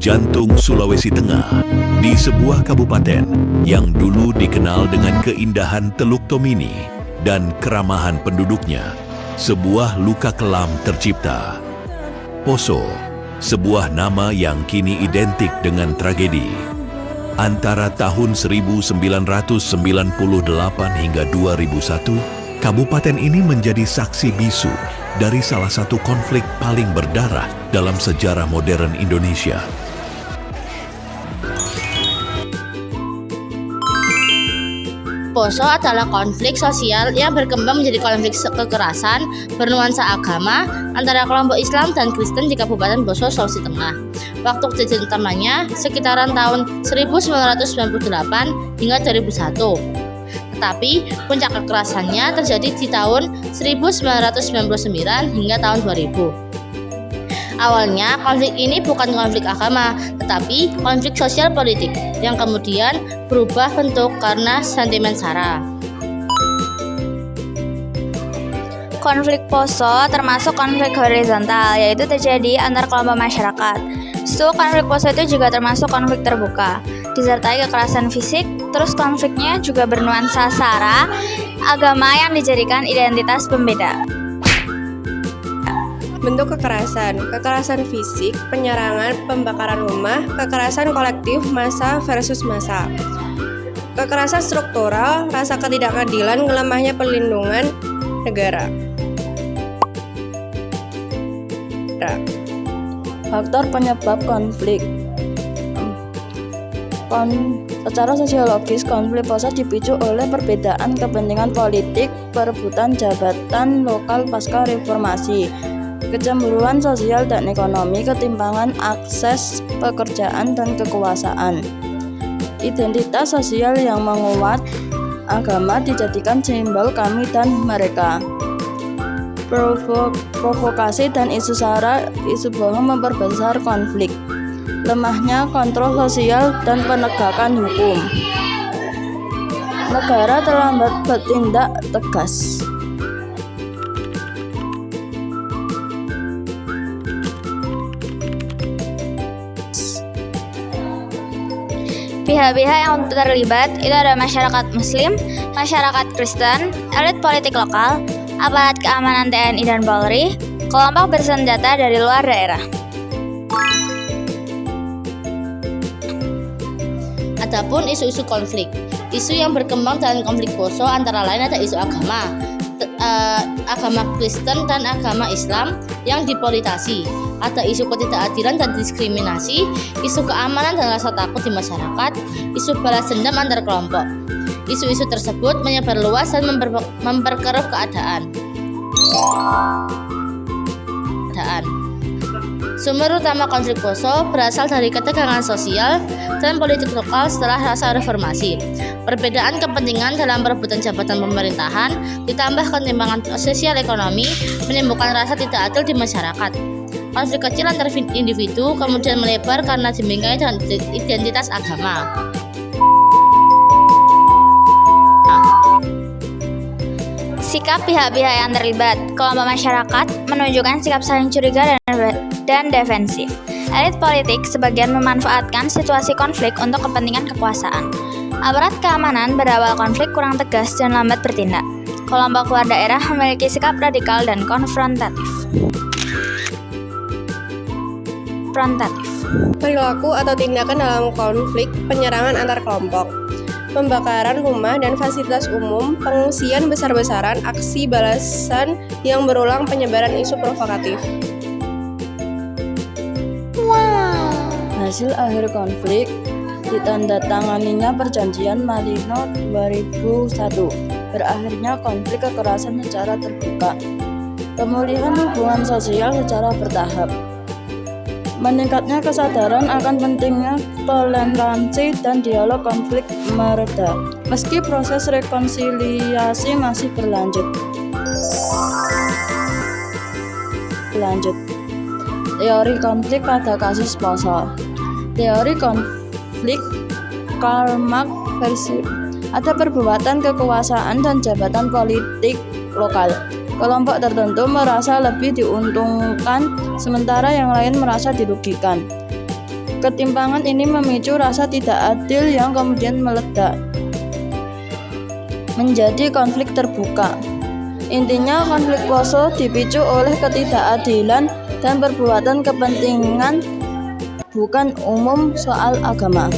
jantung Sulawesi Tengah, di sebuah kabupaten yang dulu dikenal dengan keindahan Teluk Tomini dan keramahan penduduknya, sebuah luka kelam tercipta. Poso, sebuah nama yang kini identik dengan tragedi. Antara tahun 1998 hingga 2001, kabupaten ini menjadi saksi bisu dari salah satu konflik paling berdarah dalam sejarah modern Indonesia. Poso adalah konflik sosial yang berkembang menjadi konflik kekerasan bernuansa agama antara kelompok Islam dan Kristen di Kabupaten Poso, Sulawesi Tengah. Waktu kejadian utamanya sekitaran tahun 1998 hingga 2001. Tetapi puncak kekerasannya terjadi di tahun 1999 hingga tahun 2000. Awalnya konflik ini bukan konflik agama, tetapi konflik sosial politik yang kemudian berubah bentuk karena sentimen SARA. Konflik Poso termasuk konflik horizontal, yaitu terjadi antar kelompok masyarakat. Konflik Poso itu juga termasuk konflik terbuka, disertai kekerasan fisik. Terus konfliknya juga bernuansa SARA, agama yang dijadikan identitas pembeda. Bentuk kekerasan fisik, penyerangan, pembakaran rumah, kekerasan kolektif massa versus massa. Kekerasan struktural, rasa ketidakadilan, lemahnya perlindungan negara. Faktor penyebab konflik. Secara sosiologis, konflik Poso dipicu oleh perbedaan kepentingan politik, perebutan jabatan lokal pasca reformasi, kecemburuan sosial dan ekonomi, ketimpangan akses pekerjaan dan kekuasaan. Identitas sosial yang menguat, agama dijadikan simbol kami dan mereka. Provokasi dan isu SARA, isu bohong memperbesar konflik. Lemahnya kontrol sosial dan penegakan hukum. Negara terlambat bertindak tegas. Pihak-pihak yang terlibat itu ada masyarakat Muslim, masyarakat Kristen, elit politik lokal, aparat keamanan TNI dan Polri, kelompok bersenjata dari luar daerah. Adapun isu-isu konflik, isu yang berkembang dalam konflik Poso antara lain ada isu agama, agama Kristen dan agama Islam yang dipolitisasi. Ada isu ketidakadilan dan diskriminasi, isu keamanan dan rasa takut di masyarakat, isu balas dendam antar kelompok. Isu-isu tersebut menyebar luas dan memperkeruh keadaan. Sumber utama konflik Poso berasal dari ketegangan sosial dan politik lokal setelah masa reformasi. Perbedaan kepentingan dalam perebutan jabatan pemerintahan ditambah ketimpangan sosial ekonomi menimbulkan rasa tidak adil di masyarakat. Konflik kecil antar individu kemudian melebar karena dibingkai dengan identitas agama. Sikap pihak-pihak yang terlibat, kelompok masyarakat menunjukkan sikap saling curiga dan defensif. Elit politik sebagian memanfaatkan situasi konflik untuk kepentingan kekuasaan. Aparat keamanan berawal konflik kurang tegas dan lambat bertindak. Kelompok luar daerah memiliki sikap radikal dan konfrontatif. Perilaku atau tindakan dalam konflik, penyerangan antar kelompok, pembakaran rumah dan fasilitas umum, pengungsian besar-besaran, aksi balasan yang berulang, penyebaran isu provokatif. Hasil akhir konflik ditandatanganinya Perjanjian Malino 2001. Berakhirnya konflik kekerasan secara terbuka. Pemulihan hubungan sosial secara bertahap. Meningkatnya kesadaran akan pentingnya toleransi dan dialog konflik mereda, meski proses rekonsiliasi masih berlanjut. Teori konflik pada kasus Poso. Teori konflik Karl Marx versi ada perbuatan kekuasaan dan jabatan politik lokal. Kelompok tertentu merasa lebih diuntungkan, sementara yang lain merasa dirugikan. Ketimpangan ini memicu rasa tidak adil yang kemudian meledak menjadi konflik terbuka. Intinya, konflik Poso dipicu oleh ketidakadilan dan perbuatan kepentingan bukan umum soal agama.